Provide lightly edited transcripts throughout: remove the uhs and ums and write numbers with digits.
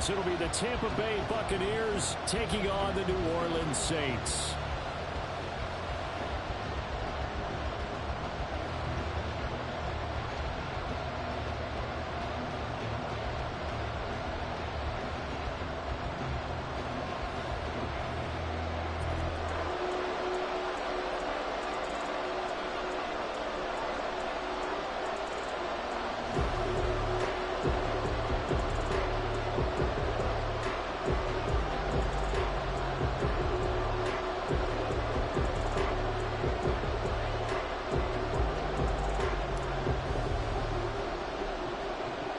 as it'll be the Tampa Bay Buccaneers taking on the New Orleans Saints.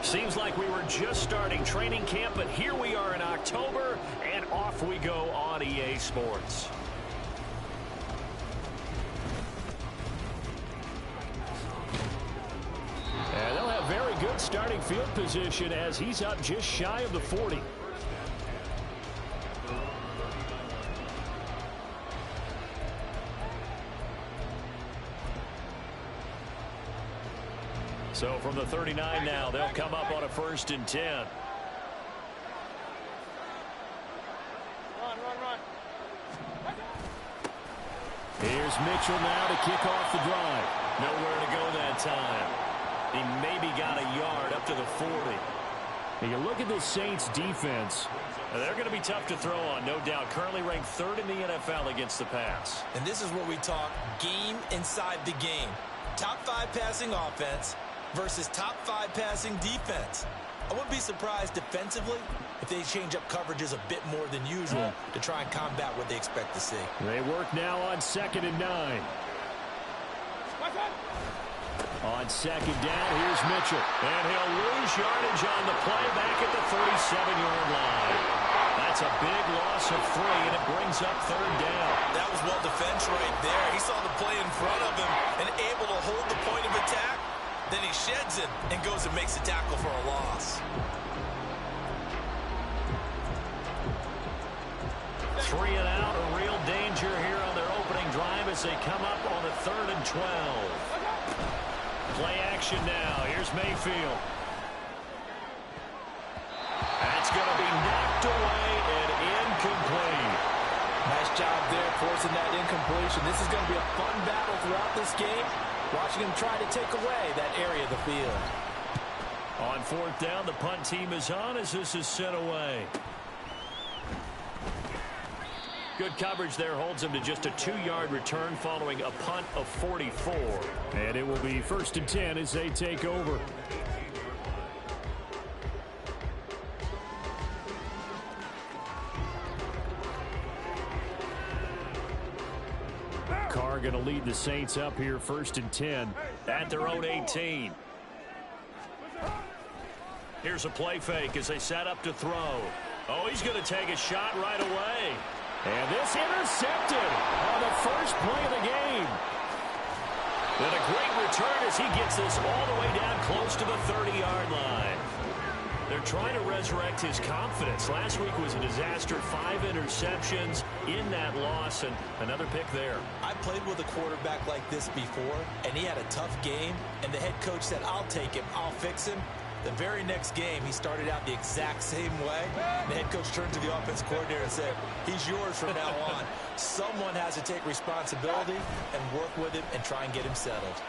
Seems like we were just starting training camp, but here we are in October, and off we go on EA Sports. And they'll have very good starting field position as he's up just shy of the 40. So from the 39 now, they'll come up on a 1st and 10. Run. Here's Mitchell now to kick off the drive. Nowhere to go that time. He maybe got a yard up to the 40. And you look at this Saints defense. They're going to be tough to throw on, no doubt. Currently ranked 3rd in the NFL against the pass. And this is where we talk game inside the game. Top 5 passing offense versus top 5 passing defense. I wouldn't be surprised defensively if they change up coverages a bit more than usual to try and combat what they expect to see. They work now on 2nd and 9. On 2nd down, here's Mitchell. And he'll lose yardage on the play back at the 37-yard line. That's a big loss of 3, and it brings up 3rd down. That was well defense right there. He saw the play in front of him and able to hold the point of attack. Then he sheds it and goes and makes a tackle for a loss. 3 and out, a real danger here on their opening drive as they come up on a 3rd and 12. Play action now. Here's Mayfield. That's going to be knocked away and incomplete. Nice job there forcing that incompletion. This is going to be a fun battle throughout this game. Watching him try to take away that area of the field. On 4th down, the punt team is on as this is sent away. Good coverage there holds him to just a 2-yard return following a punt of 44. And it will be 1st and 10 as they take over. Carr going to lead the Saints up here 1st and 10 at their own 18. Here's a play fake as they set up to throw. Oh, he's going to take a shot right away. And this intercepted on the first play of the game. And a great return as he gets this all the way down close to the 30-yard line. They're trying to resurrect his confidence. Last week was a disaster. 5 interceptions in that loss, and another pick there. I played with a quarterback like this before, and he had a tough game, and the head coach said, I'll take him, I'll fix him. The very next game, he started out the exact same way. The head coach turned to the offense coordinator and said, he's yours from now on. Someone has to take responsibility and work with him and try and get him settled.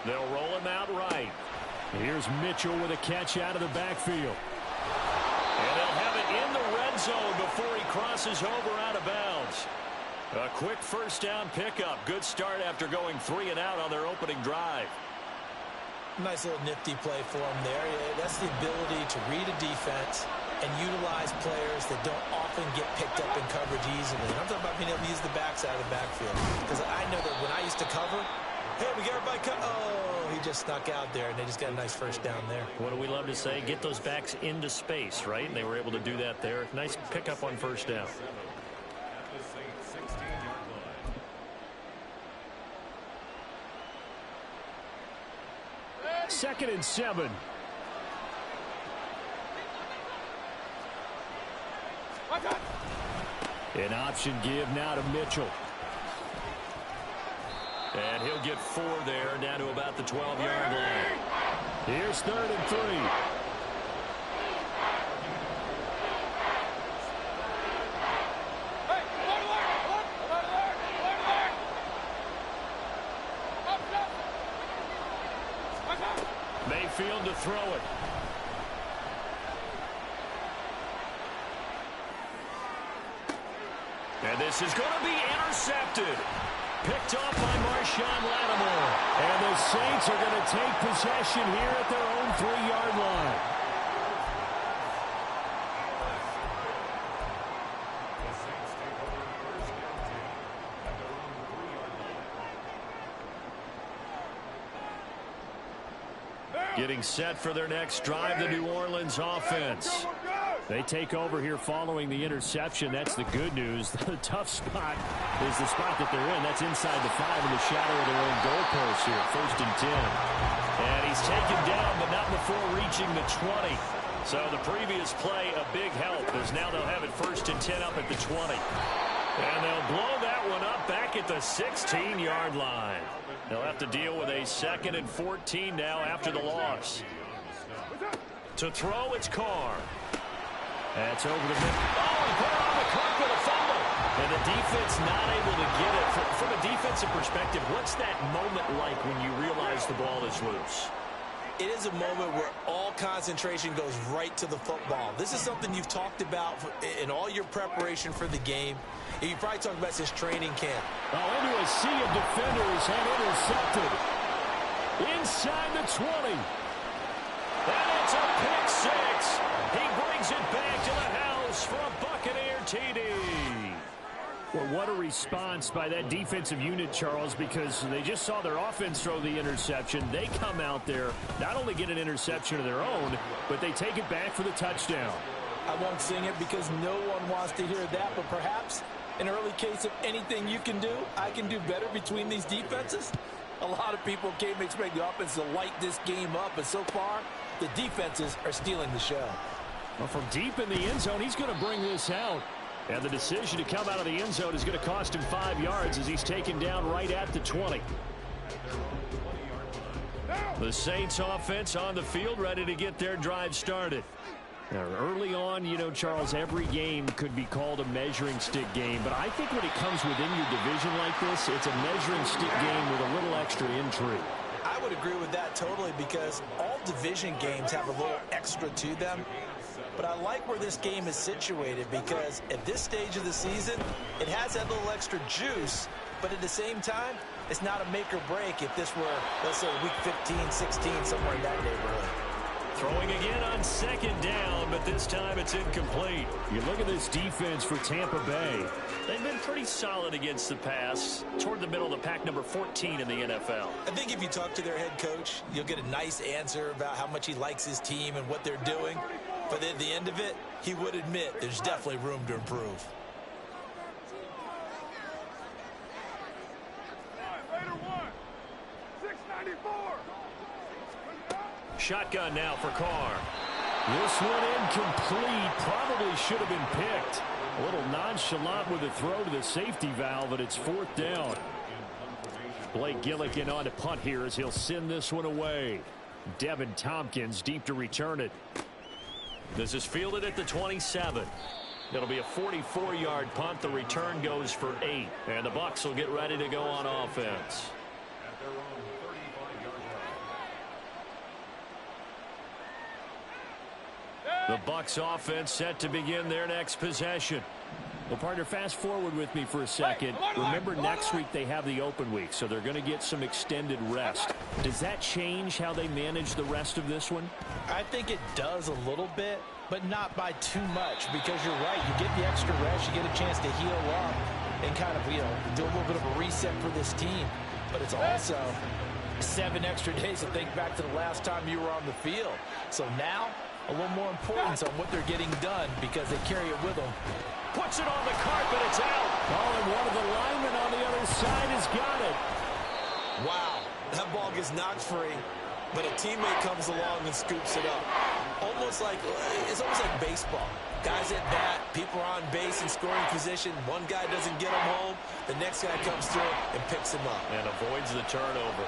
They'll roll him out right. Here's Mitchell with a catch out of the backfield. And they'll have it in the red zone before he crosses over out of bounds. A quick 1st down pickup. Good start after going 3 and out on their opening drive. Nice little nifty play for him there. That's the ability to read a defense and utilize players that don't often get picked up in coverage easily. And I'm talking about being able to use the backside of the backfield. Because I know that when I used to cover, hey, we got everybody cut. Oh, he just snuck out there, and they just got a nice 1st down there. What do we love to say? Get those backs into space, right? And they were able to do that there. Nice pickup on 1st down. Second and 7. An option give now to Mitchell. And he'll get 4 there, down to about the 12-yard line. Here's 3rd and 3. field to throw it. And this is going to be intercepted. Picked off by Marshawn Lattimore. And the Saints are going to take possession here at their own 3-yard line. Getting set for their next drive, the New Orleans offense. They take over here following the interception. That's the good news. The tough spot is the spot that they're in. That's inside the 5 in the shadow of their own goalpost here. 1st and 10. And he's taken down, but not before reaching the 20. So the previous play, a big help, as now they'll have it 1st and 10 up at the 20. And they'll blow that one up back at the 16-yard line. They'll have to deal with a 2nd and 14 now after the loss. To throw, it's Carr. That's over the middle. Oh, he put it on the carpet, a fumble. And the defense not able to get it. From a defensive perspective, what's that moment like when you realize the ball is loose? It is a moment where all concentration goes right to the football. This is something you've talked about in all your preparation for the game. And you probably talked about this training camp. Oh, into a sea of defenders and intercepted. Inside the 20. And it's a pick six. He brings it back to the house for a Buccaneer TD. Well, what a response by that defensive unit, Charles, because they just saw their offense throw the interception. They come out there, not only get an interception of their own, but they take it back for the touchdown. I won't sing it because no one wants to hear that, but perhaps an early case of anything you can do, I can do better between these defenses. A lot of people came to expect the offense to light this game up, but so far, the defenses are stealing the show. Well, from deep in the end zone, he's going to bring this out. And the decision to come out of the end zone is going to cost him 5 yards as he's taken down right at the 20. The Saints offense on the field, ready to get their drive started. Now, early on, you know, Charles, every game could be called a measuring stick game. But I think when it comes within your division like this, it's a measuring stick game with a little extra intrigue. I would agree with that totally because all division games have a little extra to them. But I like where this game is situated because at this stage of the season, it has that little extra juice. But at the same time, it's not a make or break if this were, let's say, week 15, 16, somewhere in that neighborhood. Throwing again on 2nd down, but this time it's incomplete. You look at this defense for Tampa Bay. They've been pretty solid against the pass, toward the middle of the pack, number 14 in the NFL. I think if you talk to their head coach, you'll get a nice answer about how much he likes his team and what they're doing. But at the end of it, he would admit there's definitely room to improve. Shotgun now for Carr. This one incomplete. Probably should have been picked. A little nonchalant with a throw to the safety valve, but it's 4th down. Blake Gillikin on to punt here as he'll send this one away. Devin Tompkins deep to return it. This is fielded at the 27. It'll be a 44-yard punt. The return goes for 8. And the Bucs will get ready to go on offense. The Bucs offense set to begin their next possession. Well, partner, fast forward with me for a second. Remember, next week they have the open week, so they're going to get some extended rest. Does that change how they manage the rest of this one? I think it does a little bit, but not by too much, because you're right. You get the extra rest, you get a chance to heal up and kind of, do a little bit of a reset for this team. But it's also 7 extra days to think back to the last time you were on the field. So now, a little more importance on what they're getting done because they carry it with them. Puts it on the carpet, it's out. Oh, and one of the linemen on the other side has got it. Wow, that ball gets knocked free, but a teammate comes along and scoops it up. It's almost like baseball. Guys at bat, people are on base in scoring position. One guy doesn't get him home. The next guy comes through and picks him up. And avoids the turnover.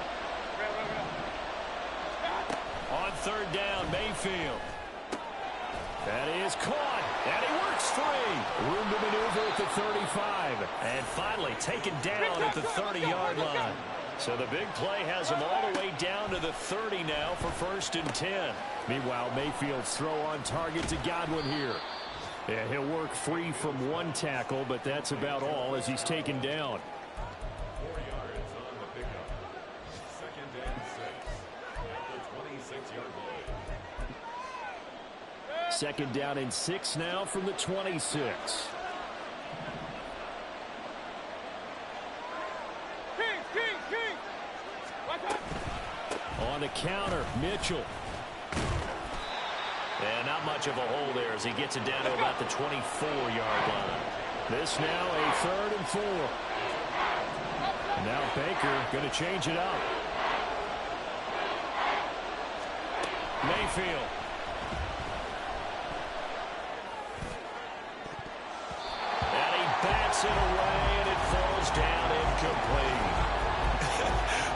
On 3rd down, Mayfield. That is caught, and he works free. Room to maneuver at the 35. And finally taken down at the 30-yard line. So the big play has him all the way down to the 30 now for 1st and 10. Meanwhile, Mayfield's throw on target to Godwin here. Yeah, he'll work free from one tackle, but that's about all as he's taken down. 4 yards on the pickup. 2nd and 6 at the 26-yard line. 2nd down and 6 now from the 26. On the counter, Mitchell. And not much of a hole there as he gets it down to about the 24-yard line. This now a 3rd and 4. And now Baker going to change it up. Mayfield. And he bats it away, and it falls down incomplete.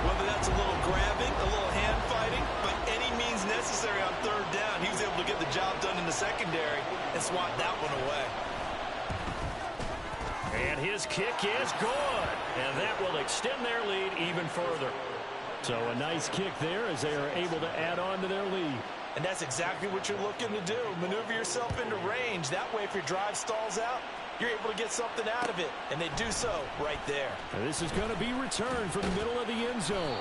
Whether that's a little grabbing, a little hand fighting, but any means necessary on 3rd down, he was able to get the job done in the secondary and swat that one away. And his kick is good. And that will extend their lead even further. So a nice kick there as they are able to add on to their lead. And that's exactly what you're looking to do. Maneuver yourself into range. That way, if your drive stalls out, you're able to get something out of it. And they do so right there. And this is going to be returned from the middle of the end zone.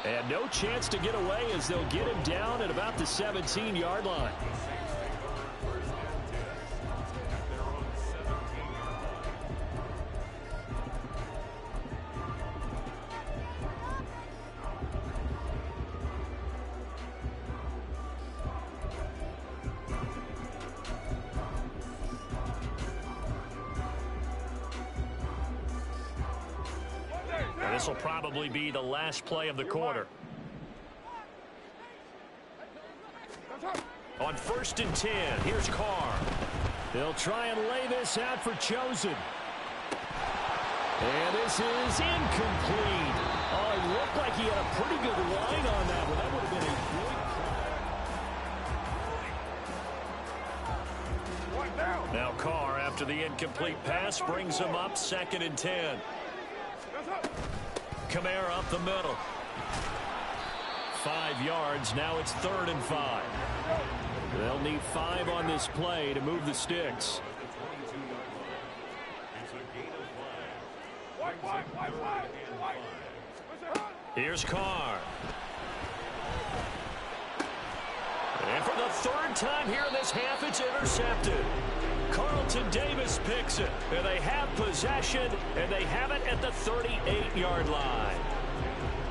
And no chance to get away as they'll get him down at about the 17-yard line. This will probably be the last play of the quarter. On 1st and 10, here's Carr. They'll try and lay this out for Chosen. And this is incomplete. Oh, it looked like he had a pretty good line on that one. That would have been a good... Now Carr, after the incomplete pass, brings him up 2nd and 10. Kamara up the middle. 5 yards. Now it's 3rd and 5. They'll need 5 on this play to move the sticks. Here's Carr. And for the 3rd time here in this half, it's intercepted. Carlton Davis picks it, and they have possession, and they have it at the 38-yard line.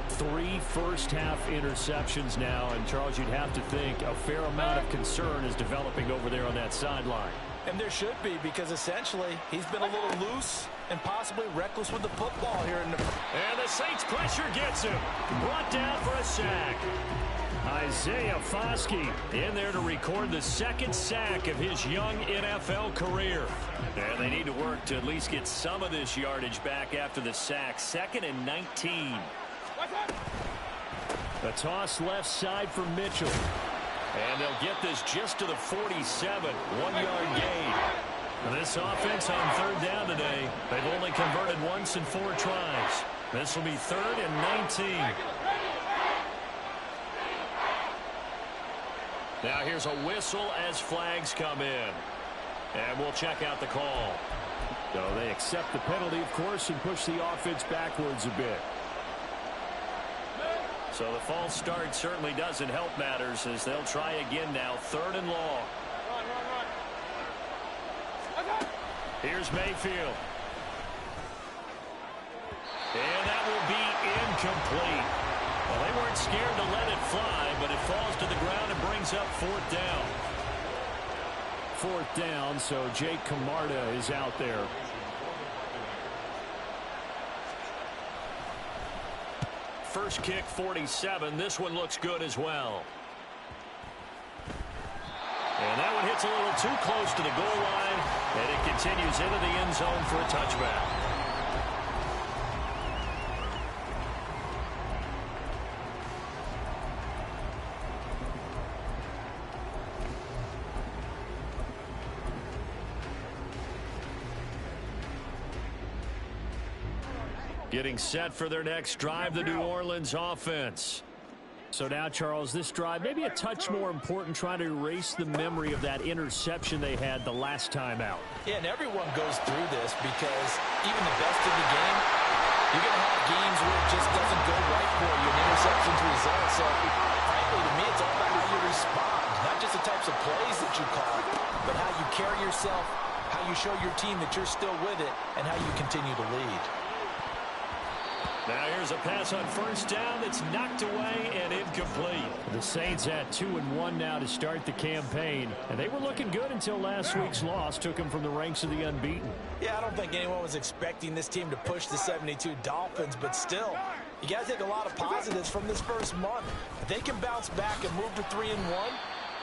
3 first-half interceptions now, and Charles, you'd have to think a fair amount of concern is developing over there on that sideline. And there should be, because essentially he's been a little loose and possibly reckless with the football here in the... And the Saints pressure gets him. Brought down for a sack. Isaiah Foskey in there to record the 2nd sack of his young NFL career. And they need to work to at least get some of this yardage back after the sack. 2nd and 19. A toss left side for Mitchell. And they'll get this just to the 47. 1-yard gain. This offense on 3rd down today, they've only converted once in 4 tries. This will be 3rd and 19. Now here's a whistle as flags come in. And we'll check out the call. So they accept the penalty, of course, and push the offense backwards a bit. So the false start certainly doesn't help matters as they'll try again now. 3rd and long. Here's Mayfield. And that will be incomplete. Well, they weren't scared to let it fly, but it falls to the ground and brings up 4th down. 4th down, so Jake Camarda is out there. First kick, 47. This one looks good as well. And that one hits a little too close to the goal line, and it continues into the end zone for a touchback. Getting set for their next drive, the New Orleans offense. So now, Charles, this drive maybe a touch more important, trying to erase the memory of that interception they had the last time out. Yeah, and everyone goes through this because even the best in the game, you're going to have games where it just doesn't go right for you, and interceptions result. So, frankly, to me, it's all about how you respond, not just the types of plays that you call, but how you carry yourself, how you show your team that you're still with it, and how you continue to lead. Now here's a pass on first down that's knocked away and incomplete. The Saints had 2-1 now to start the campaign, and they were looking good until last week's loss took them from the ranks of the unbeaten. Yeah, I don't think anyone was expecting this team to push the 72 Dolphins, but still, you got to take a lot of positives from this first month. If they can bounce back and move to 3-1,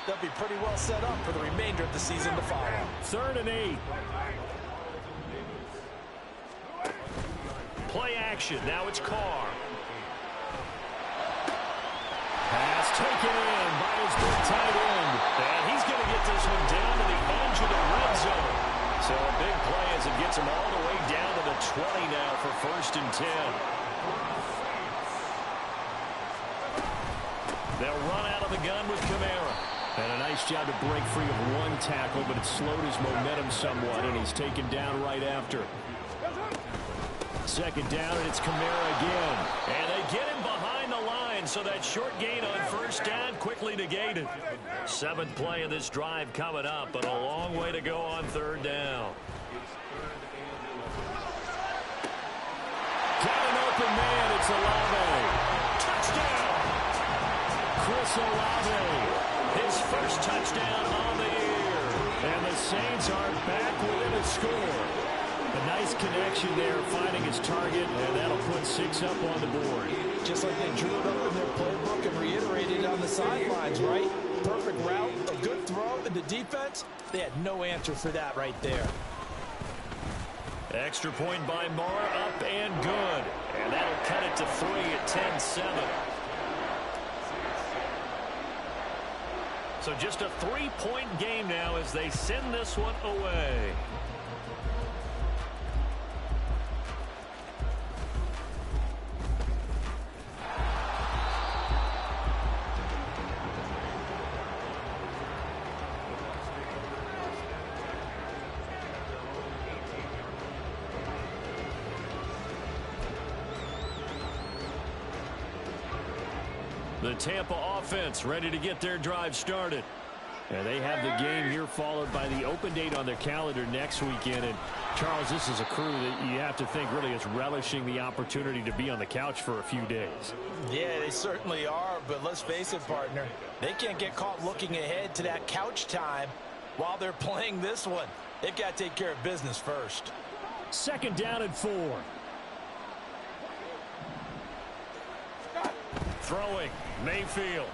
they'll be pretty well set up for the remainder of the season to follow. 3rd and 8. Play action. Now it's Carr. Pass taken in by his big tight end. And he's going to get this one down to the edge of the red zone. So a big play as it gets him all the way down to the 20 now for 1st and 10. They'll run out of the gun with Kamara. And a nice job to break free of one tackle, but it slowed his momentum somewhat, and he's taken down right after. 2nd down, and it's Kamara again. And they get him behind the line, so that short gain on 1st down quickly negated. 7th play of this drive coming up, but a long way to go on 3rd down. Got an open man, it's Olave. Touchdown! Chris Olave. His first touchdown on the year. And the Saints are back within a score. A nice connection there, finding his target, and that'll put 6 up on the board. Just like they drew it up in their playbook and reiterated it on the sidelines, right? Perfect route, a good throw, and the defense, they had no answer for that right there. Extra point by Moore, up and good. And that'll cut it to 3 at 10-7. So just a 3-point game now as they send this one away. The Tampa offense ready to get their drive started. And they have the game here followed by the open date on their calendar next weekend. And, Charles, this is a crew that you have to think really is relishing the opportunity to be on the couch for a few days. Yeah, they certainly are, but let's face it, partner. They can't get caught looking ahead to that couch time while they're playing this one. They've got to take care of business first. 2nd down and 4. Throwing, Mayfield.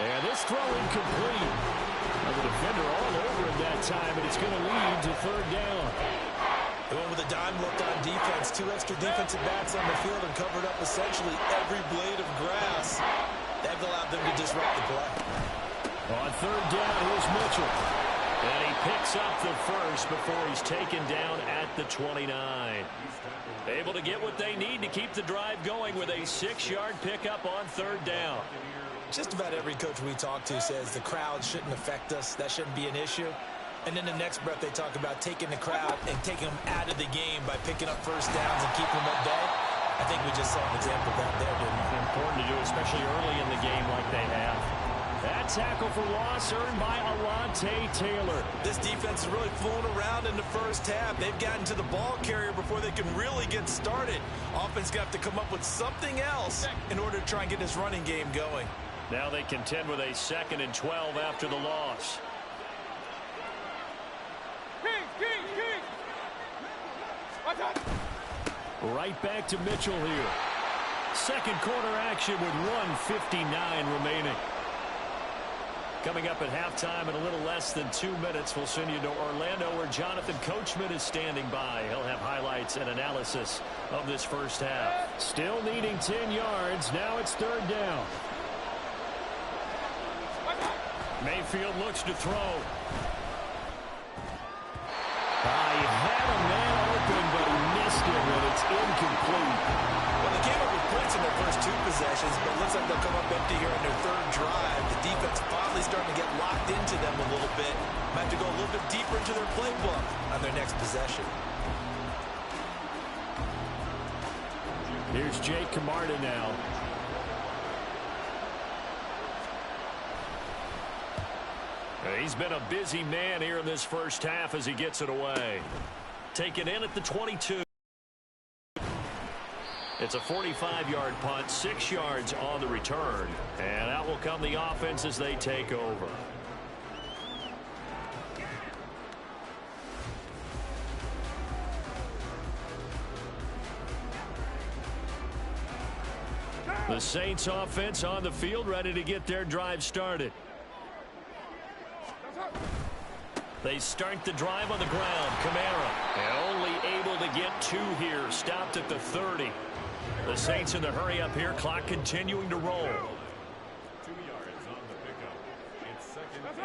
And this throw incomplete. And the defender all over him that time, and it's going to lead to 3rd down. They went with a dime look on defense. 2 extra defensive backs on the field and covered up essentially every blade of grass. That allowed them to disrupt the play. On 3rd down, here's Mitchell. And he picks up the first before he's taken down at the 29. Able to get what they need to keep the drive going with a 6-yard pickup on 3rd down. Just about every coach we talk to says the crowd shouldn't affect us. That shouldn't be an issue. And then the next breath they talk about taking the crowd and taking them out of the game by picking up 1st downs and keeping them at bay. I think we just saw an example of that there, didn't we? Important to do, especially early in the game like they have. That tackle for loss earned by Alontae Taylor. This defense is really fooling around in the first half. They've gotten to the ball carrier before they can really get started. Offense got to come up with something else in order to try and get this running game going. Now they contend with a 2nd and 12 after the loss. Right back to Mitchell here. 2nd quarter action with 1:59 remaining. Coming up at halftime in a little less than 2 minutes, we'll send you to Orlando where Jonathan Coachman is standing by. He'll have highlights and analysis of this first half. Still needing 10 yards. Now it's 3rd down. Mayfield looks to throw. He had a man open, but he missed it. It's incomplete. Well, they came up with points in their first 2 possessions, but it looks like they'll come up empty here in their 3rd drive. The defense finally starting to get locked into them a little bit. Might have to go a little bit deeper into their playbook on their next possession. Here's Jake Camarda now. He's been a busy man here in this first half as he gets it away. Taken in at the 22. It's a 45-yard punt, 6 yards on the return. And out will come the offense as they take over. The Saints offense on the field, ready to get their drive started. They start the drive on the ground. Kamara, and only able to get 2 here. Stopped at the 30. The Saints in the hurry up here. Clock continuing to roll. 2 yards on the pickup. It's 2nd and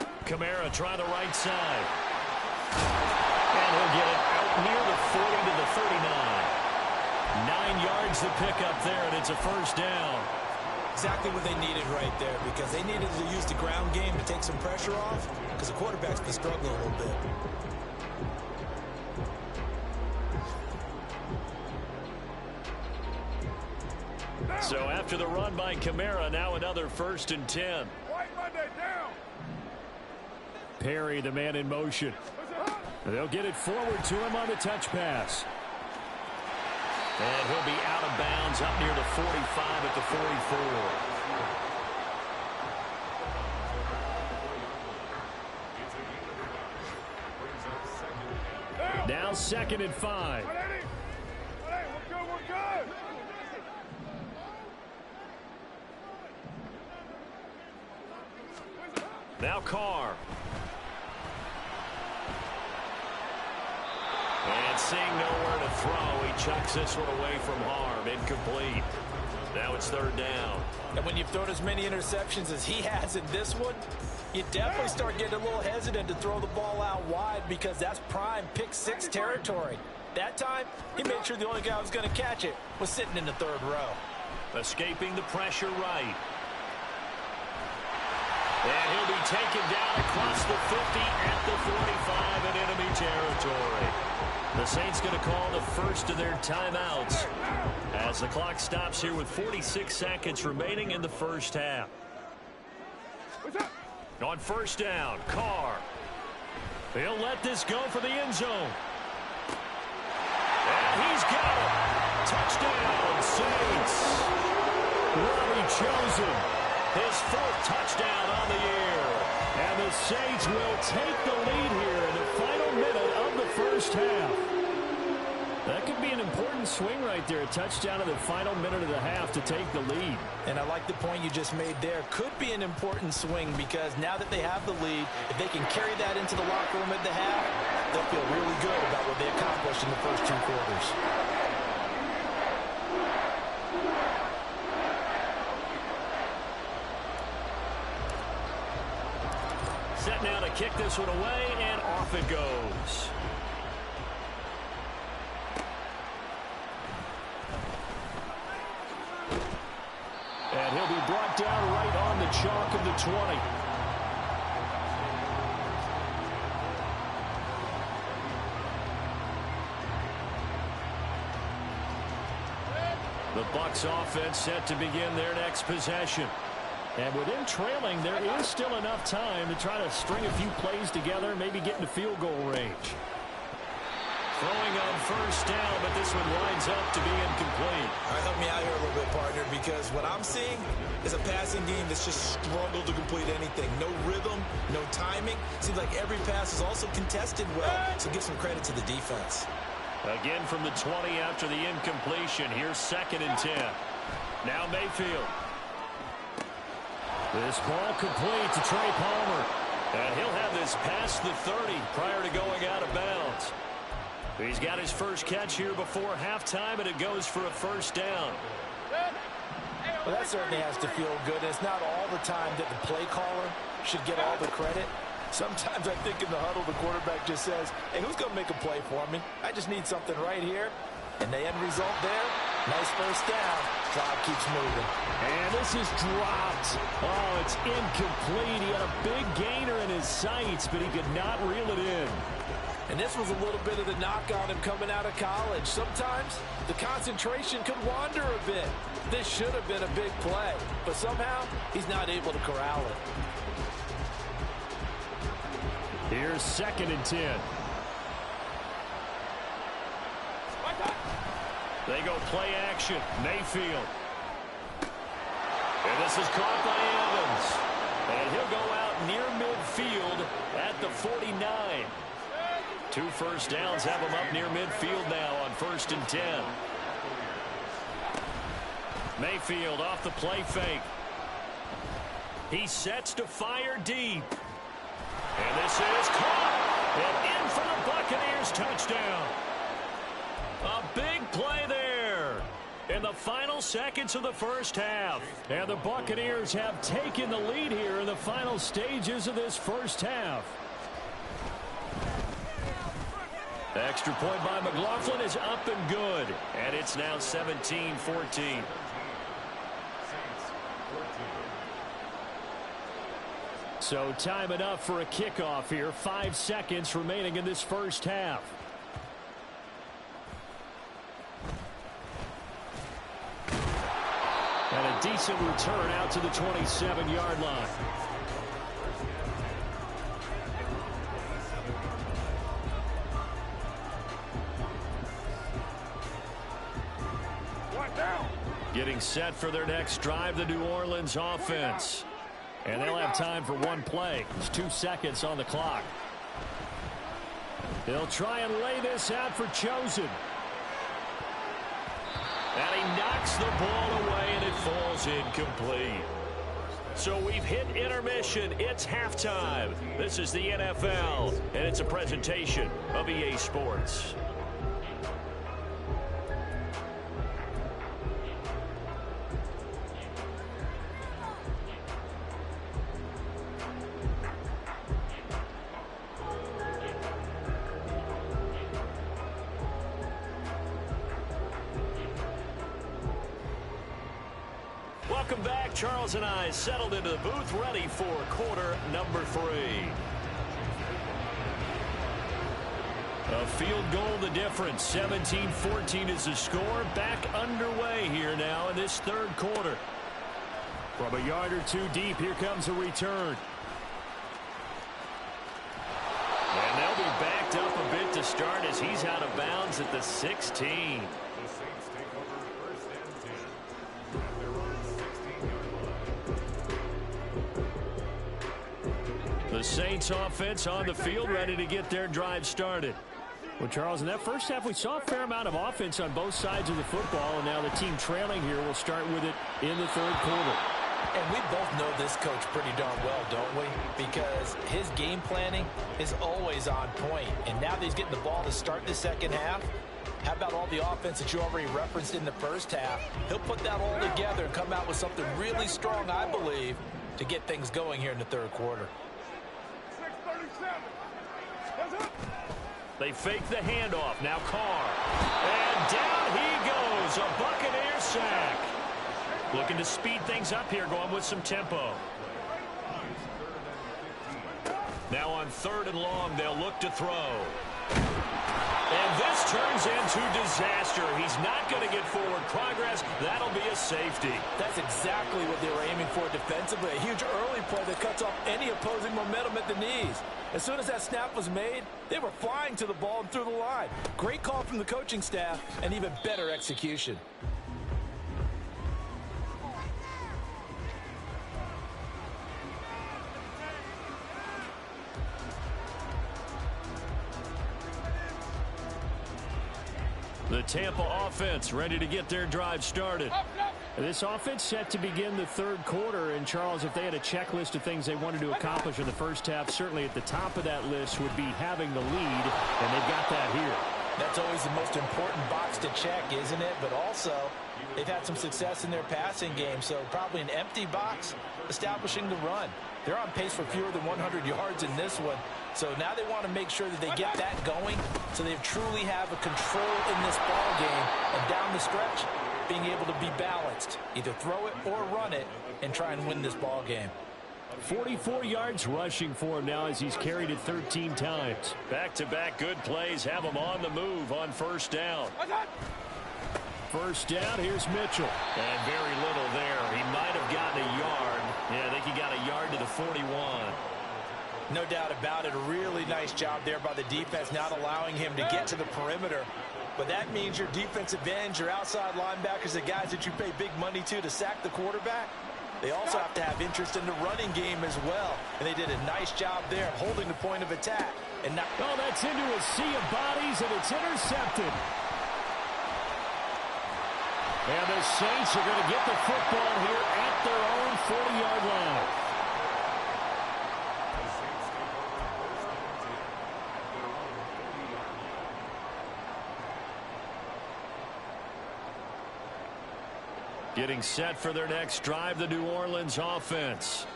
8. Kamara trying the right side. And he'll get it out near the 40 to the 39. 9 yards to pick up there, and it's a first down. Exactly what they needed right there, because they needed to use the ground game to take some pressure off, because the quarterback's been struggling a little bit. So after the run by Kamara, now another 1st and 10. Perry, the man in motion. They'll get it forward to him on the touch pass. And he'll be out of bounds up near the 45 at the 44. Now 2nd and 5. Now Carr. And seeing nowhere to throw, he chucks this one away from harm. Incomplete. Now it's 3rd down. And when you've thrown as many interceptions as he has in this one, you definitely start getting a little hesitant to throw the ball out wide, because that's prime pick-6 territory. That time, he made sure the only guy who was going to catch it was sitting in the 3rd row. Escaping the pressure right. And he'll be taken down across the 50 at the 45 in enemy territory. The Saints going to call the first of their timeouts as the clock stops here with 46 seconds remaining in the first half. On 1st down, Carr. He'll let this go for the end zone. And he's got it. Touchdown, Saints. Robbie Chosen, his 4th touchdown on the year. And the Saints will take the lead here in the final minute of the first half. That could be an important swing right there. A touchdown in the final minute of the half to take the lead. And I like the point you just made there. Could be an important swing, because now that they have the lead, if they can carry that into the locker room at the half, they'll feel really good about what they accomplished in the first 2 quarters. Set now to kick this one away, and off it goes. And he'll be brought down right on the chalk of the 20. The Bucs offense set to begin their next possession. And with them trailing, there is still enough time to try to string a few plays together, maybe get into field goal range. Throwing on 1st down, but this one winds up to be incomplete. All right, help me out here a little bit, partner, because what I'm seeing is a passing game that's just struggled to complete anything. No rhythm, no timing. Seems like every pass is also contested well, so give some credit to the defense. Again from the 20 after the incompletion. Here's 2nd and 10. Now Mayfield. This ball complete to Trey Palmer. And he'll have this past the 30 prior to going out of bounds. He's got his first catch here before halftime, and it goes for a 1st down. Well, that certainly has to feel good. It's not all the time that the play caller should get all the credit. Sometimes I think in the huddle, the quarterback just says, hey, who's going to make a play for me? I just need something right here. And the end result there, nice first down. Clock keeps moving. And this is dropped. Oh, it's incomplete. He had a big gainer in his sights, but he could not reel it in. And this was a little bit of the knock on him coming out of college. Sometimes the concentration could wander a bit. This should have been a big play, but somehow he's not able to corral it. Here's 2nd and 10. They go play action. Mayfield. And this is caught by Evans. And he'll go out near midfield at the 49. 2 first downs have him up near midfield now on 1st and 10. Mayfield off the play fake. He sets to fire deep. And this is caught. And in for the Buccaneers touchdown. A big play there in the final seconds of the first half. And the Buccaneers have taken the lead here in the final stages of this first half. Extra point by McLaughlin is up and good. And it's now 17-14. So time enough for a kickoff here. 5 seconds remaining in this first half. And a decent return out to the 27-yard line. Getting set for their next drive, the New Orleans offense. And they'll have time for one play. There's 2 seconds on the clock. They'll try and lay this out for Chosen. And he knocks the ball away, and it falls incomplete. So we've hit intermission. It's halftime. This is the NFL, and it's a presentation of EA Sports. Welcome back. Charles and I settled into the booth, ready for quarter number 3. A field goal the difference. 17-14 is the score. Back underway here now in this third quarter. From a yard or 2 deep, here comes a return. And they'll be backed up a bit to start as he's out of bounds at the 16. The Saints offense on the field, ready to get their drive started. Well, Charles, in that first half, we saw a fair amount of offense on both sides of the football, and now the team trailing here will start with it in the third quarter. And we both know this coach pretty darn well, don't we? Because his game planning is always on point. And now that he's getting the ball to start the second half, how about all the offense that you already referenced in the first half? He'll put that all together and come out with something really strong, I believe, to get things going here in the third quarter. They fake the handoff. Now Carr. And down he goes. A Buccaneer sack. Looking to speed things up here, going with some tempo. Now on 3rd and long, they'll look to throw. And this turns into disaster. He's not going to get forward progress. That'll be a safety. That's exactly what they were aiming for defensively. A huge early play that cuts off any opposing momentum at the knees. As soon as that snap was made, they were flying to the ball and through the line. Great call from the coaching staff and even better execution. The Tampa offense ready to get their drive started. This offense set to begin the third quarter. And, Charles, if they had a checklist of things they wanted to accomplish in the first half, certainly at the top of that list would be having the lead, and they've got that here. That's always the most important box to check, isn't it? But also, they've had some success in their passing game, so probably an empty box establishing the run. They're on pace for fewer than 100 yards in this one, so now they want to make sure that they get that going so they truly have a control in this ball game, and down the stretch, being able to be balanced, either throw it or run it, and try and win this ball game. 44 yards rushing for him now as he's carried it 13 times. Back-to-back good plays have him on the move on first down. First down, here's Mitchell. And very little there. He might have gotten a yard. Yeah, I think he got a yard to the 41. No doubt about it. A really nice job there by the defense, not allowing him to get to the perimeter. But that means your defensive ends, your outside linebackers, the guys that you pay big money to sack the quarterback, they also have to have interest in the running game as well. And they did a nice job there holding the point of attack. And now, oh, that's into a sea of bodies, and it's intercepted. And the Saints are going to get the football here at their own 40-yard line. Getting set for their next drive, the New Orleans offense.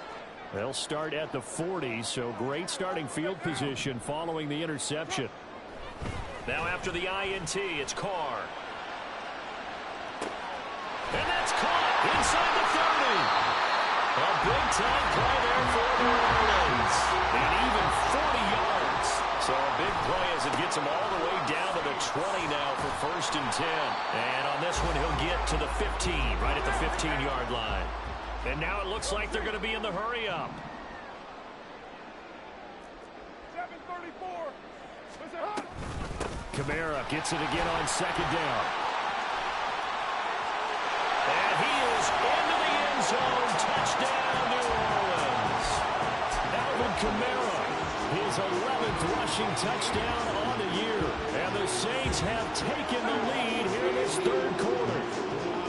They'll start at the 40, so great starting field position following the interception. Now after the INT, it's Carr. And that's caught inside the 30. A big-time play there for New Orleans. And even 40 yards. So a big play as it gets him all the way down to the 20 now for first and 10. And on this one, he'll get to the 15, right at the 15-yard line. And now it looks like they're going to be in the hurry-up. 7:34. Kamara gets it again on second down. And he is into the end zone. Touchdown, New Orleans. Alvin Kamara, his 11th rushing touchdown on the year. And the Saints have taken the lead here in this third quarter.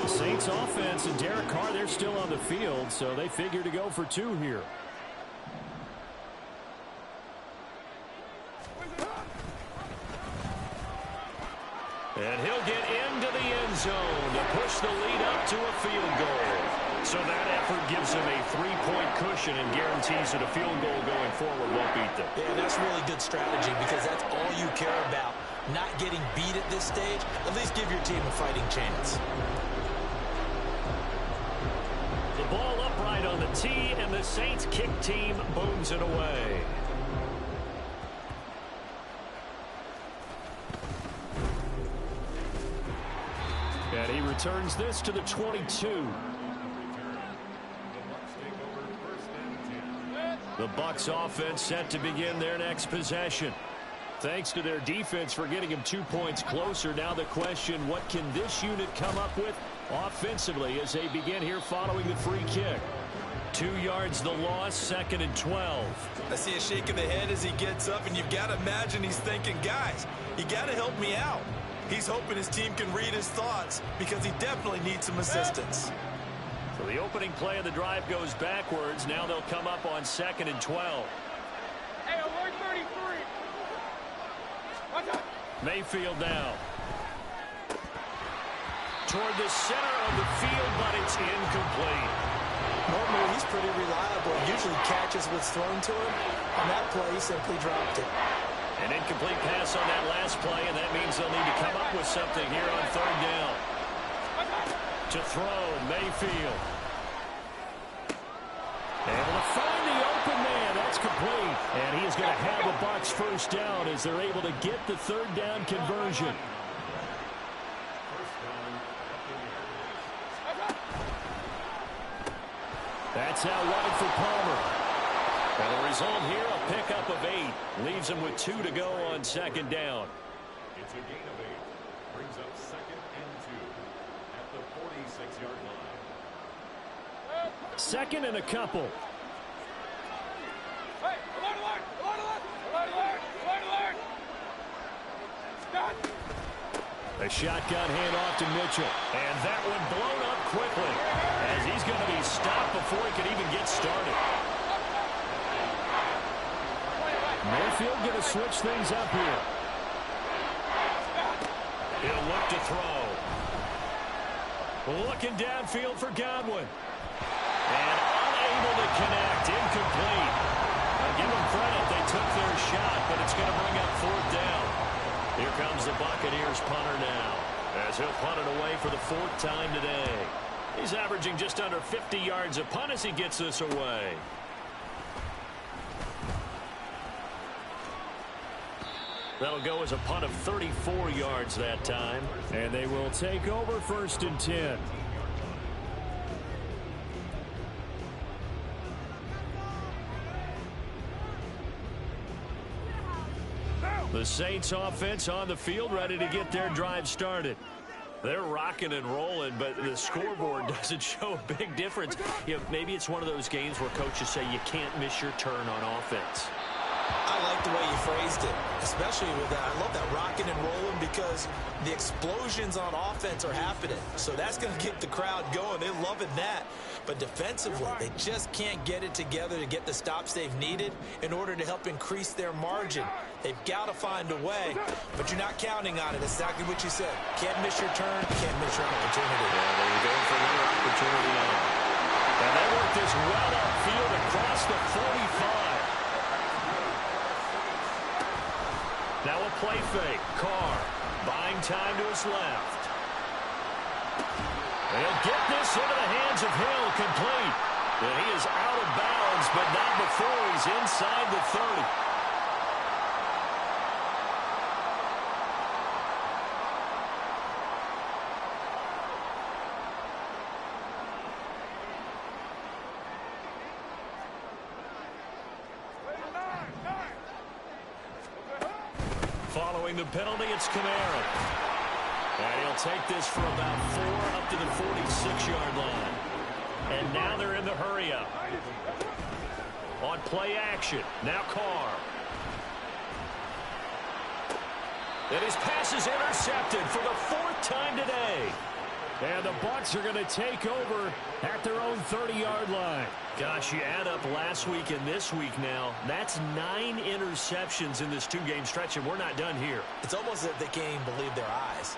The Saints offense and Derek Carr, they're still on the field, so they figure to go for two here. And he'll get into the end zone to push the lead up to a field goal. So that effort gives him a 3-point cushion and guarantees that a field goal going forward won't beat them. yeah, that's really good strategy because that's all you care about. Not getting beat at this stage, at least give your team a fighting chance. The ball upright on the tee, and the Saints kick team booms it away. And he returns this to the 22. The Bucs offense set to begin their next possession. Thanks to their defense for getting him 2 points closer. Now the question, what can this unit come up with offensively as they begin here following the free kick? 2 yards the loss, 2nd and 12. I see a shake of the head as he gets up, and you've got to imagine he's thinking, guys, you got to help me out. He's hoping his team can read his thoughts because he definitely needs some assistance. So the opening play of the drive goes backwards. Now they'll come up on 2nd and 12. Hey, alert 33. Mayfield now. Toward the center of the field, but it's incomplete. Normally, he's pretty reliable. Usually catches what's thrown to him. On that play, he simply dropped it. An incomplete pass on that last play, and that means they'll need to come up with something here on 3rd down. To throw, Mayfield. Able to find the open man. That's complete. And he is going to have a Bucs first down as they're able to get the 3rd down conversion. That's out wide for Palmer. And the result here, a pickup of 8. Leaves him with 2 to go on 2nd down. It's a gain of 8. Brings up 2nd and 2 at the 46-yard line. 2nd and a couple. Hey, alert! Stop! A shotgun handoff to Mitchell. And that one blown up quickly as he's going to be stopped before he can even get started. Mayfield going to switch things up here. He'll look to throw. Looking downfield for Godwin. And unable to connect. Incomplete. I'll give them credit. They took their shot, but it's going to bring up fourth down. Here comes the Buccaneers punter now, as he'll punt it away for the fourth time today. He's averaging just under 50 yards a punt as he gets this away. That'll go as a punt of 34 yards that time. And they will take over 1st and 10. The Saints offense on the field, ready to get their drive started. They're rocking and rolling, but the scoreboard doesn't show a big difference. You know, maybe it's one of those games where coaches say you can't miss your turn on offense. I like the way you phrased it, especially with that. I love that rocking and rolling because the explosions on offense are happening. So that's going to get the crowd going. They're loving that. But defensively, they just can't get it together to get the stops they've needed in order to help increase their margin. They've got to find a way, but you're not counting on it. Exactly what you said. Can't miss your turn, can't miss your opportunity. Yeah, there you go for another opportunity on. And they work this well upfield across the 45. Now a play fake. Carr buying time to his left. They'll get this into the hands of Hill, complete. And he is out of bounds, but not before he's inside the 30. Following the penalty, it's Kamara. And he'll take this for about 4 up to the 46-yard line. And now they're in the hurry-up. On play action, now Carr. And his pass is intercepted for the 4th time today. And the Bucs are going to take over at their own 30-yard line. Gosh, you add up last week and this week now, that's 9 interceptions in this 2-game stretch, and we're not done here. It's almost as if they can't even believe their eyes.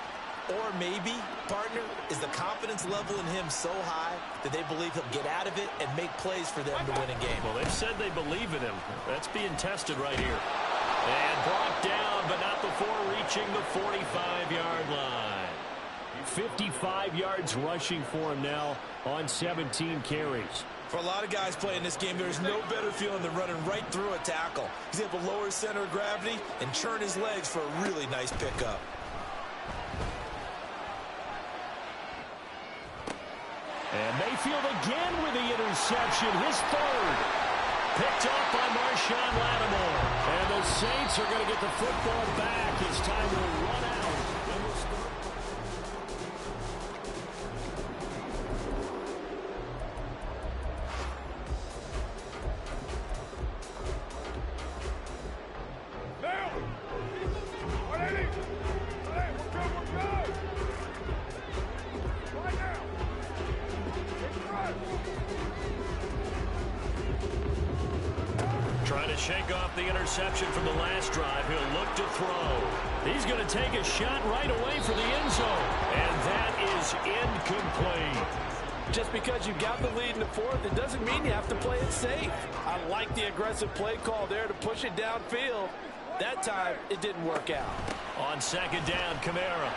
Or maybe, partner, is the confidence level in him so high that they believe he'll get out of it and make plays for them to win a game. Well, they've said they believe in him. That's being tested right here. And brought down, but not before reaching the 45-yard line. 55 yards rushing for him now on 17 carries. For a lot of guys playing this game, there's no better feeling than running right through a tackle. He's able to lower his center of gravity and churn his legs for a really nice pickup. And Mayfield again with the interception, his 3rd. Picked up by Marshawn Lattimore. And the Saints are going to get the football back as time will run out. Trying to shake off the interception from the last drive. He'll look to throw. He's going to take a shot right away for the end zone. And that is incomplete. Just because you got the lead in the 4th, it doesn't mean you have to play it safe. I like the aggressive play call there to push it downfield. That time, it didn't work out. On 2nd down, Kamara.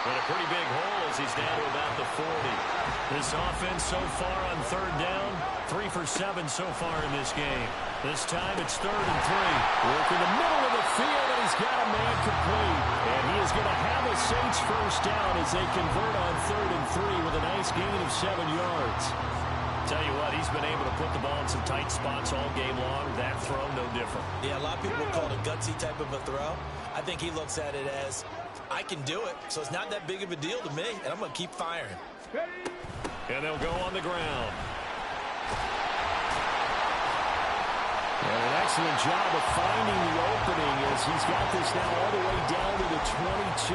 In a pretty big hole as he's down to about the 40. This offense so far on 3rd down, 3 for 7 so far in this game. This time it's 3rd and 3. Work in the middle of the field, and he's got a man complete. And he is going to have a Saints first down as they convert on 3rd and 3 with a nice gain of 7 yards. Tell you what, he's been able to put the ball in some tight spots all game long. That throw, no different. Yeah, a lot of people call it a gutsy type of a throw. I think he looks at it as, I can do it, so it's not that big of a deal to me, and I'm going to keep firing. And they'll go on the ground. And an excellent job of finding the opening as he's got this now all the way down to the 22.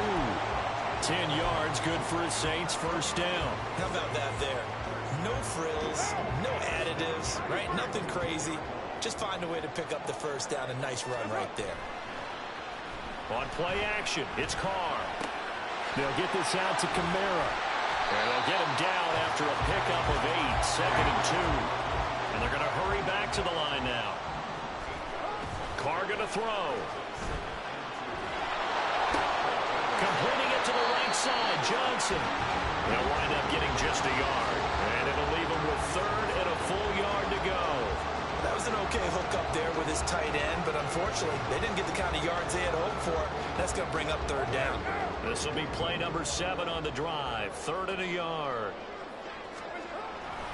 10 yards, good for his Saints first down. How about that there? No frills, no additives, right? Nothing crazy. Just find a way to pick up the first down. A nice run right there. On play action, it's Carr. They'll get this out to Kamara. And they'll get him down after a pickup of 8, 2nd and 2. And they're going to hurry back to the line now. Carr going to throw. Completing it to the right side, Johnson. They'll wind up getting just a yard. And it'll leave him with 3rd and a full yard to go. That was an okay hook up there with his tight end, but unfortunately, they didn't get the kind of yards they had hoped for. That's going to bring up 3rd down. This will be play number 7 on the drive. 3rd and a yard.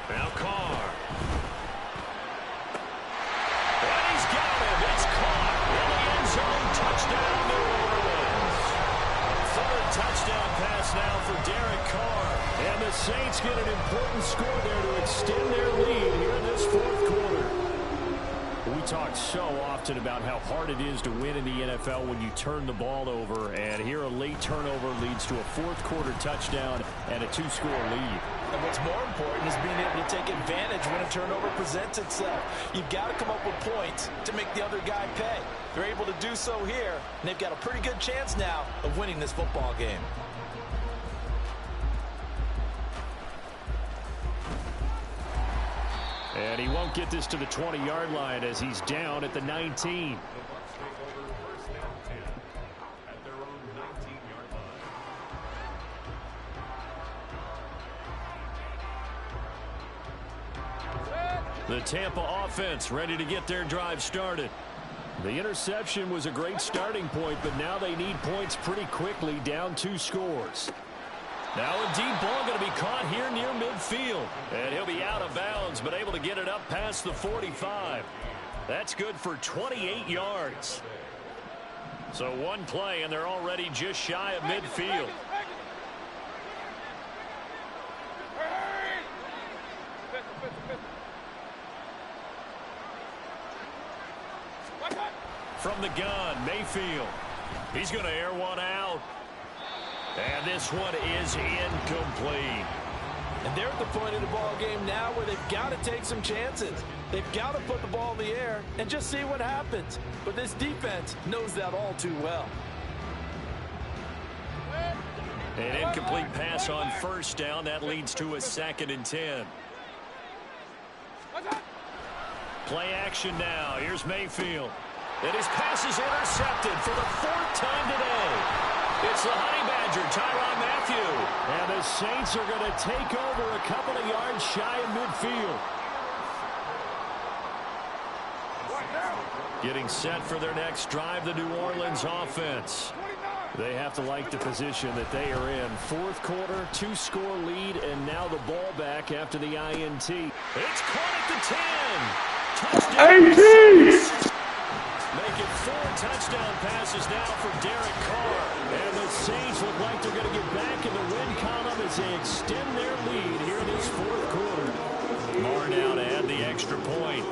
Now Carr. And he's got him. It's caught in the end zone. Touchdown, New Orleans. 3rd touchdown pass now for Derek Carr. And the Saints get an important score there to extend their lead here in this 4th quarter. We talk so often about how hard it is to win in the NFL when you turn the ball over, and here a late turnover leads to a 4th quarter touchdown and a 2-score lead. And what's more important is being able to take advantage when a turnover presents itself. You've got to come up with points to make the other guy pay. They're able to do so here, and they've got a pretty good chance now of winning this football game. And he won't get this to the 20-yard line as he's down at the 19. The Bucs take over 1st down 10 at their own 19-yard line. The Tampa offense ready to get their drive started. The interception was a great starting point, but now they need points pretty quickly, down 2 scores. Now a deep ball going to be caught here near midfield. And he'll be out of bounds, but able to get it up past the 45. That's good for 28 yards. So one play, and they're already just shy of midfield. From the gun, Mayfield. He's going to air one out. And this one is incomplete. And they're at the point of the ball game now where they've got to take some chances. They've got to put the ball in the air and just see what happens. But this defense knows that all too well. An incomplete pass on 1st down. That leads to a 2nd and 10. Play action now. Here's Mayfield. And his pass is intercepted for the 4th time today. It's the Honey Badger, Tyrann Mathieu. And the Saints are going to take over a couple of yards shy of midfield. Getting set for their next drive, the New Orleans offense. They have to like the position that they are in. 4th quarter, 2-score lead, and now the ball back after the INT. It's caught at the 10. Touchdown. 18. Making 4 touchdown passes now for Derek Carr. And the Saints look like they're going to get back in the win column as they extend their lead here in this 4th quarter. Moore now to add the extra point.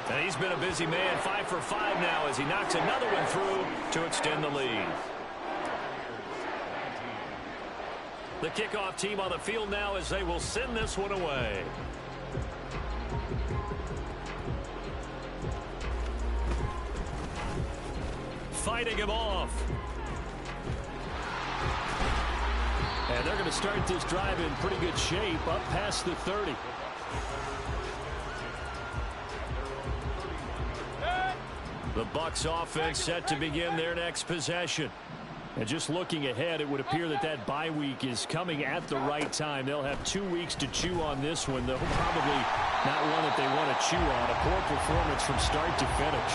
And he's been a busy man, 5 for 5 now as he knocks another one through to extend the lead. The kickoff team on the field now as they will send this one away. Fighting him off. And they're going to start this drive in pretty good shape, up past the 30. The Bucs offense set to begin their next possession. And just looking ahead, it would appear that that bye week is coming at the right time. They'll have 2 weeks to chew on this one, though probably not one that they want to chew on. A poor performance from start to finish.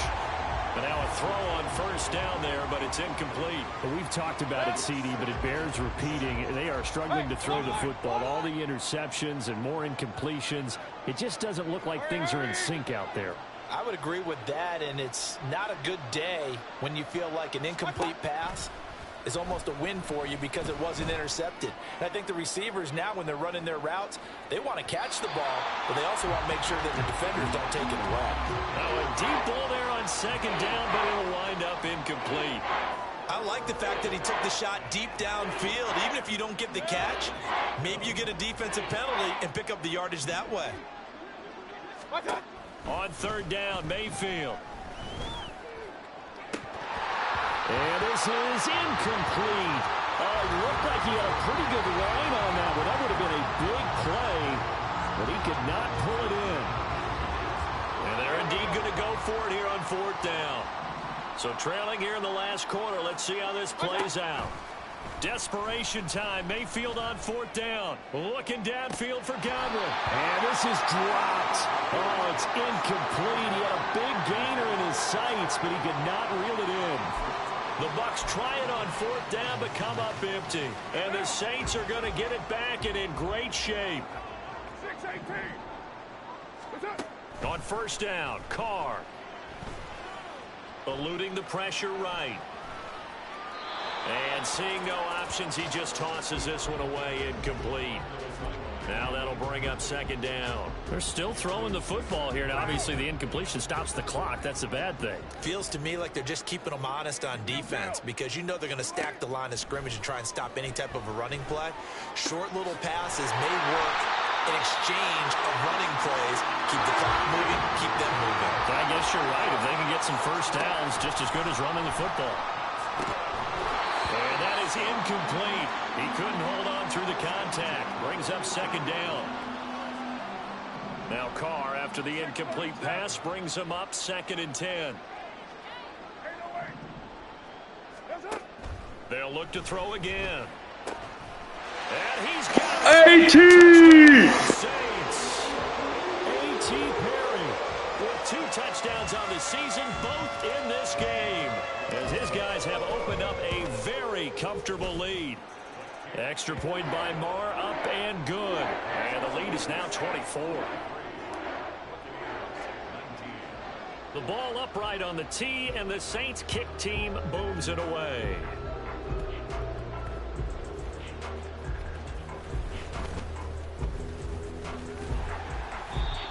And now a throw on 1st down there, but it's incomplete. Well, we've talked about it, CD, but it bears repeating. They are struggling to throw the football. All the interceptions and more incompletions. It just doesn't look like things are in sync out there. I would agree with that, and it's not a good day when you feel like an incomplete pass is almost a win for you because it wasn't intercepted. And I think the receivers now, when they're running their routes, they want to catch the ball, but they also want to make sure that the defenders don't take it away. Now a deep ball there on 2nd down, but it'll wind up incomplete. I like the fact that he took the shot deep downfield. Even if you don't get the catch, maybe you get a defensive penalty and pick up the yardage that way. On 3rd down, Mayfield. And this is incomplete. Oh, it looked like he had a pretty good line on that one. That would have been a big play, but he could not pull it in. And they're indeed going to go for it here on 4th down. So trailing here in the last quarter. Let's see how this plays out. Desperation time. Mayfield on 4th down. Looking downfield for Godwin. And this is dropped. Oh, it's incomplete. He had a big gainer in his sights, but he could not reel it in. The Bucs try it on 4th down, but come up empty. And the Saints are going to get it back and in great shape. 6-18. On 1st down, Carr. Eluding the pressure right. And seeing no options, he just tosses this one away, incomplete. Now that'll bring up 2nd down. They're still throwing the football here. Now, obviously, the incompletion stops the clock. That's a bad thing. Feels to me like they're just keeping them honest on defense because you know they're going to stack the line of scrimmage and try and stop any type of a running play. Short little passes may work in exchange of running plays. Keep the clock moving, keep them moving. I guess you're right. If they can get some first downs, just as good as running the football. And that is incomplete. He couldn't hold on through the contact. Brings up 2nd down. Now Carr, after the incomplete pass, brings him up 2nd and 10. They'll look to throw again. And he's got it. Saints. A.T. Perry with 2 touchdowns on the season, both in this game, as his guys have opened up a very comfortable lead. Extra point by Marr, up and good. And the lead is now 24. The ball upright on the tee, and the Saints kick team booms it away.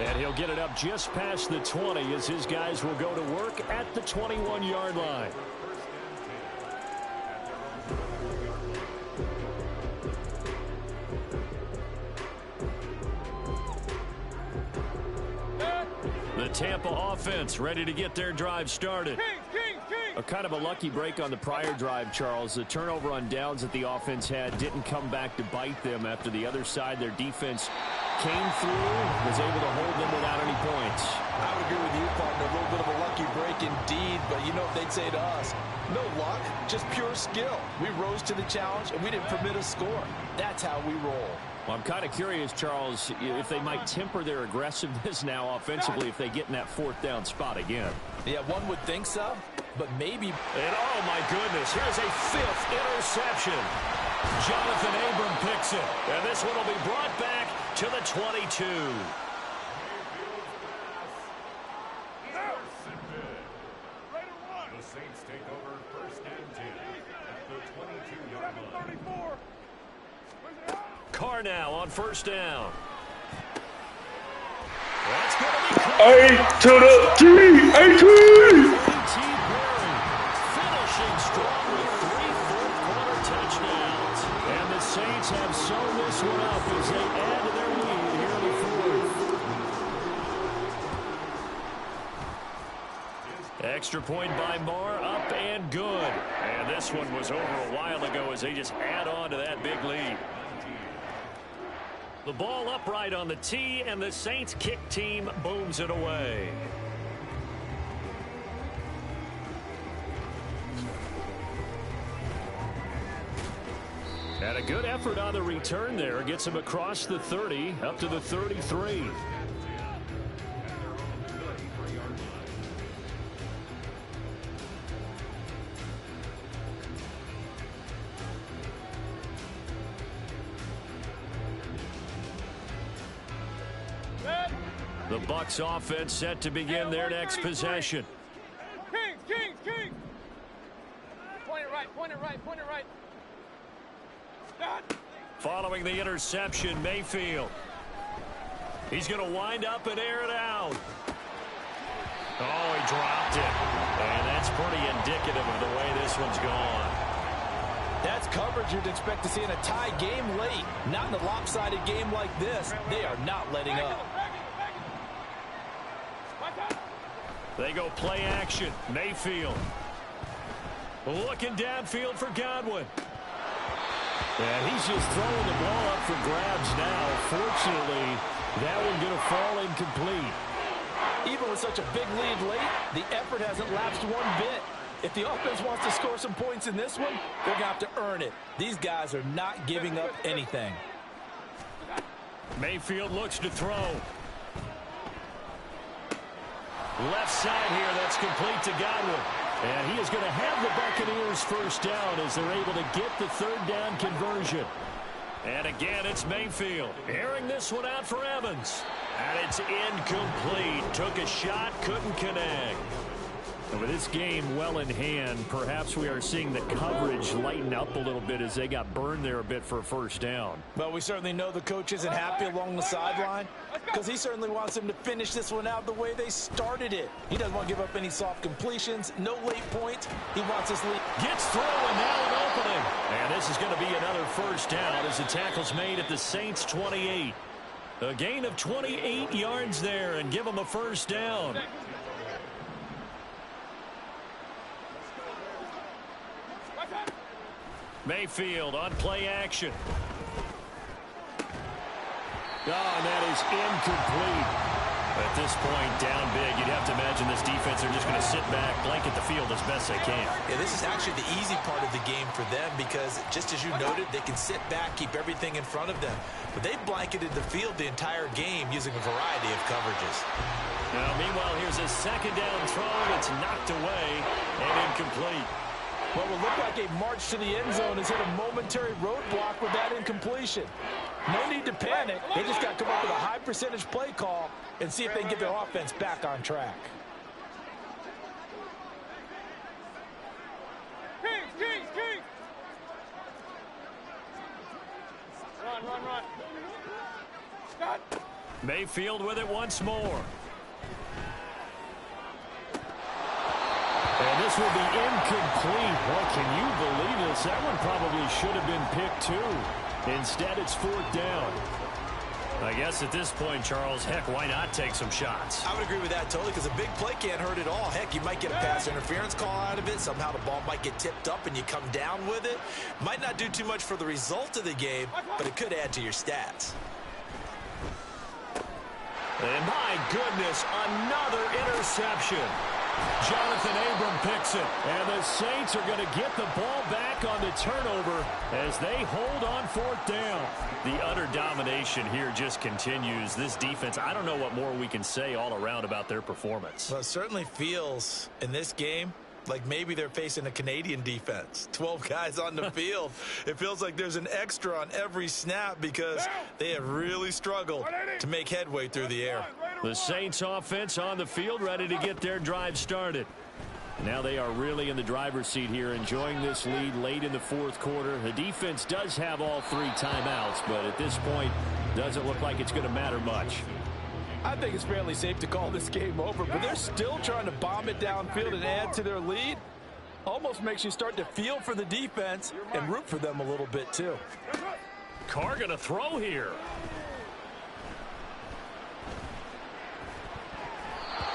And he'll get it up just past the 20 as his guys will go to work at the 21-yard line. The Tampa offense ready to get their drive started. A kind of a lucky break on the prior drive, Charles. The turnover on downs that the offense had didn't come back to bite them after the other side. Their defense came through, was able to hold them without any points. I would agree with you, partner. A little bit of a lucky break indeed, but you know what they'd say to us? No luck, just pure skill. We rose to the challenge, and we didn't permit a score. That's how we roll. Well, I'm kind of curious, Charles, if they might temper their aggressiveness now offensively if they get in that 4th down spot again. Yeah, one would think so, but maybe. And oh my goodness, here's a 5th interception. Jonathan Abram picks it, and this one will be brought back to the 22. The Saints take over 1st and 10 at the 22-yard line. Carr now on 1st down. That's going to be caught. to the T, A.T. Perry finishing strong with 3 fourth-quarter touchdowns. And the Saints have sewn this one up as they add to their lead here in the 4th. Extra point by Marr, up and good. And this one was over a while ago as they just add on to that big lead. The ball upright on the tee, and the Saints kick team booms it away. And a good effort on the return there. Gets him across the 30, up to the 33. The Bucs offense set to begin their next possession. Kings! Point it right. Following the interception, Mayfield. He's going to wind up and air it out. Oh, he dropped it. And that's pretty indicative of the way this one's gone. That's coverage you'd expect to see in a tie game late. Not in a lopsided game like this. They are not letting up. They go play action. Mayfield. Looking downfield for Godwin. And he's just throwing the ball up for grabs now. Fortunately, that one going to fall incomplete. Even with such a big lead late, the effort hasn't lapsed one bit. If the offense wants to score some points in this one, they're going to have to earn it. These guys are not giving up anything. Mayfield looks to throw. Left side here, that's complete to Godwin. And he is going to have the Buccaneers first down as they're able to get the third down conversion. And again, it's Mayfield. Airing this one out for Evans. And it's incomplete. Took a shot, couldn't connect. And with this game well in hand, perhaps we are seeing the coverage lighten up a little bit as they got burned there a bit for a first down. Well, we certainly know the coach isn't happy along the sideline because he certainly wants them to finish this one out the way they started it. He doesn't want to give up any soft completions, no late points. He wants his lead. Gets through and now an opening. And this is going to be another first down as the tackle's made at the Saints 28. A gain of 28 yards there and give them a first down. Mayfield on play action. Oh, and that is incomplete. At this point, down big, you'd have to imagine this defense are just going to sit back, blanket the field as best they can. Yeah, this is actually the easy part of the game for them because, just as you noted, they can sit back, keep everything in front of them. But they blanketed the field the entire game using a variety of coverages. Now, meanwhile, here's a second down throw. It's knocked away and incomplete. What will look like a march to the end zone has hit a momentary roadblock with that incompletion. No need to panic. They just got to come up with a high percentage play call and see if they can get their offense back on track. Kings! Run. Scott. Mayfield with it once more. And this will be incomplete. Well, can you believe this? That one probably should have been picked too. Instead, it's fourth down. I guess at this point, Charles, heck, why not take some shots? I would agree with that totally because a big play can't hurt at all. Heck, you might get a pass interference call out of it. Somehow the ball might get tipped up and you come down with it. Might not do too much for the result of the game, but it could add to your stats. And my goodness, another interception. Jonathan Abram picks it. And the Saints are going to get the ball back on the turnover as they hold on fourth down. The utter domination here just continues. This defense, I don't know what more we can say all around about their performance. Well, it certainly feels in this game like maybe they're facing a Canadian defense. 12 guys on the field. It feels like there's an extra on every snap because they have really struggled to make headway through the air. The Saints offense on the field ready to get their drive started. Now they are really in the driver's seat here, enjoying this lead late in the fourth quarter. The defense does have all three timeouts, but at this point, doesn't look like it's going to matter much. I think it's fairly safe to call this game over, but they're still trying to bomb it downfield and add to their lead. Almost makes you start to feel for the defense and root for them a little bit too. Carr going to throw here.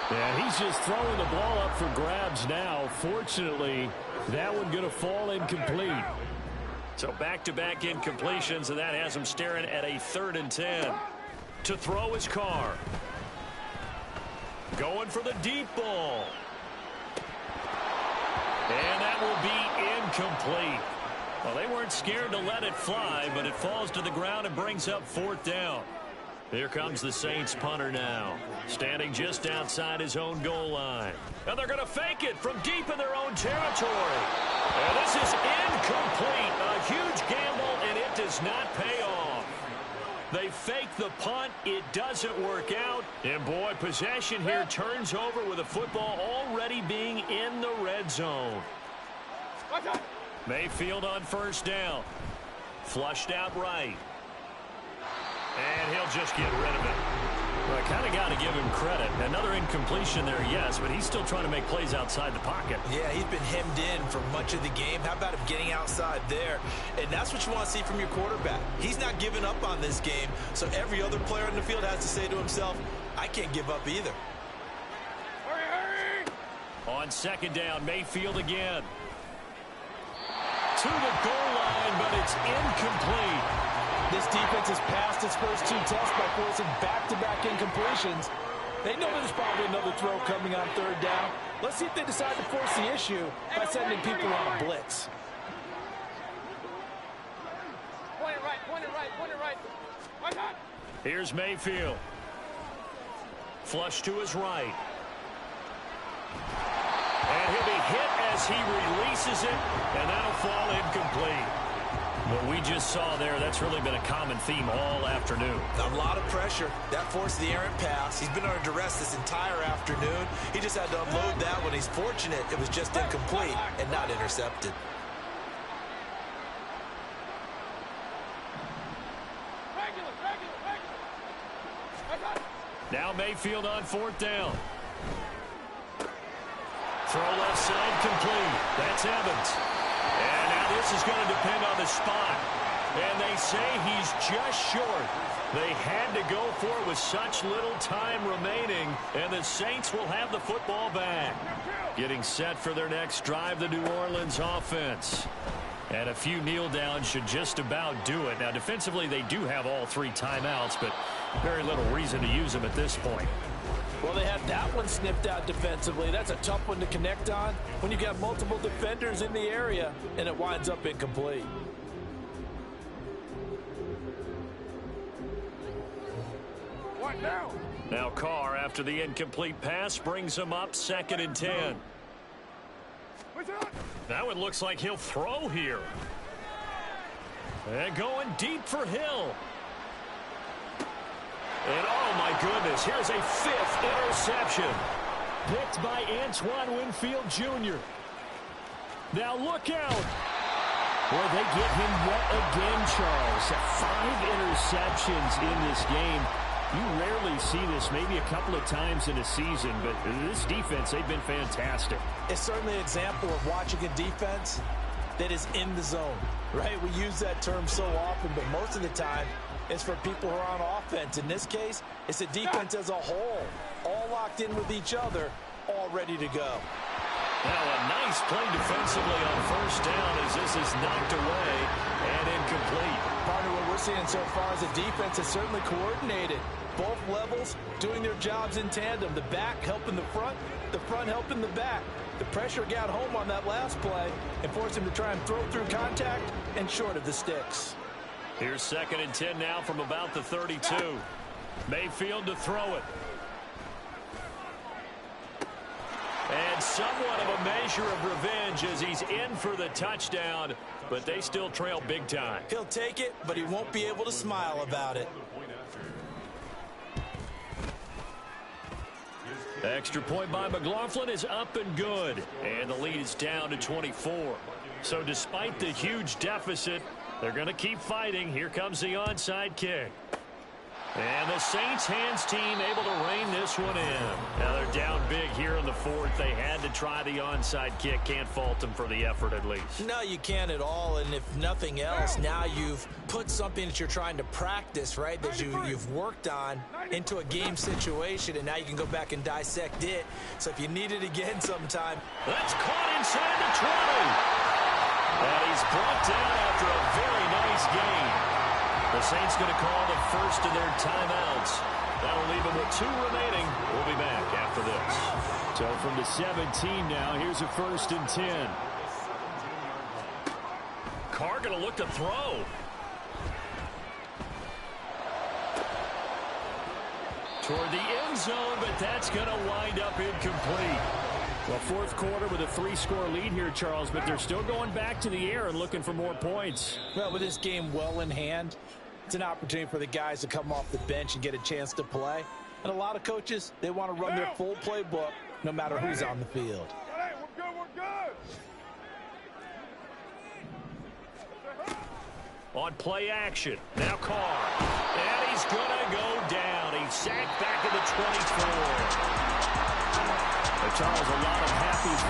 And he's just throwing the ball up for grabs now. Fortunately, that one going to fall incomplete. So back-to-back incompletions, and that has him staring at a 3rd and 10. To throw is Carr. Going for the deep ball. And that will be incomplete. Well, they weren't scared to let it fly, but it falls to the ground and brings up 4th down. Here comes the Saints punter now, standing just outside his own goal line. And they're going to fake it from deep in their own territory. And this is incomplete. A huge gamble, and it does not pay off. They fake the punt. It doesn't work out. And, boy, possession here turns over with the football already being in the red zone. Mayfield on 1st down. Flushed out right. And he'll just get rid of it. Well, I kind of got to give him credit. Another incompletion there, yes, but he's still trying to make plays outside the pocket. Yeah, he's been hemmed in for much of the game. How about him getting outside there? And that's what you want to see from your quarterback. He's not giving up on this game, so every other player on the field has to say to himself, I can't give up either. Hurry! On 2nd down, Mayfield again. to the goal line, but it's incomplete. This defense has passed its first 2 tests by forcing back-to-back incompletions. They know there's probably another throw coming on 3rd down. Let's see if they decide to force the issue by sending people on a blitz. Point it right, point it right, point it right. I got it. Here's Mayfield. Flush to his right. And he'll be hit as he releases it, and that'll fall incomplete. What we just saw there, that's really been a common theme all afternoon. A lot of pressure. That forced the errant pass. He's been under duress this entire afternoon. He just had to unload that one. He's fortunate it was just incomplete and not intercepted. Regular. I got it. Now Mayfield on 4th down. Throw left side complete. That's Evans. And now this is going to depend on the spot. And they say he's just short. They had to go for it with such little time remaining. And the Saints will have the football back. Getting set for their next drive, the New Orleans offense. And a few kneel downs should just about do it. Now, defensively, they do have all 3 timeouts, but very little reason to use them at this point. Well, they had that one sniffed out defensively. That's a tough one to connect on when you got multiple defenders in the area, and it winds up incomplete. What now? Now Carr, after the incomplete pass, brings him up 2nd and 10. Now it looks like he'll throw here. And going deep for Hill. And oh my goodness, here's a 5th interception. Picked by Antoine Winfield Jr. Now look out. Well, they get him yet again, Charles. 5 interceptions in this game. You rarely see this, maybe a couple of times in a season, but this defense, they've been fantastic. It's certainly an example of watching a defense that is in the zone, right? We use that term so often, but most of the time, it's for people who are on offense. In this case, it's a defense as a whole, all locked in with each other, all ready to go. Now a nice play defensively on 1st down as this is knocked away and incomplete. Partner, what we're seeing so far is the defense is certainly coordinated. Both levels doing their jobs in tandem. The back helping the front helping the back. The pressure got home on that last play and forced him to try and throw through contact and short of the sticks. Here's 2nd and 10 now from about the 32. Mayfield to throw it. And somewhat of a measure of revenge as he's in for the touchdown, but they still trail big time. He'll take it, but he won't be able to smile about it. Extra point by McLaughlin is up and good, and the lead is down to 24. So despite the huge deficit, they're going to keep fighting. Here comes the onside kick. And the Saints hands team able to rein this one in. Now they're down big here in the 4th. They had to try the onside kick. Can't fault them for the effort at least. No, you can't at all. And if nothing else, now you've put something that you're trying to practice, right, that you've worked on into a game situation, and now you can go back and dissect it. So if you need it again sometime. That's caught inside the 20. And he's brought down after a very nice game. The Saints going to call the first of their timeouts. That'll leave them with 2 remaining. We'll be back after this. So from the 17 now, here's a 1st and 10. Carr going to look to throw. Toward the end zone, but that's going to wind up incomplete. Well, 4th quarter with a 3-score lead here, Charles, but they're still going back to the air and looking for more points. Well, with this game well in hand, it's an opportunity for the guys to come off the bench and get a chance to play. And a lot of coaches, they want to run their full playbook no matter who's on the field. Hey, we're good. On play action, now Carr. And he's going to go down. He's sacked back at the 24. Charles, a lot of happy faces.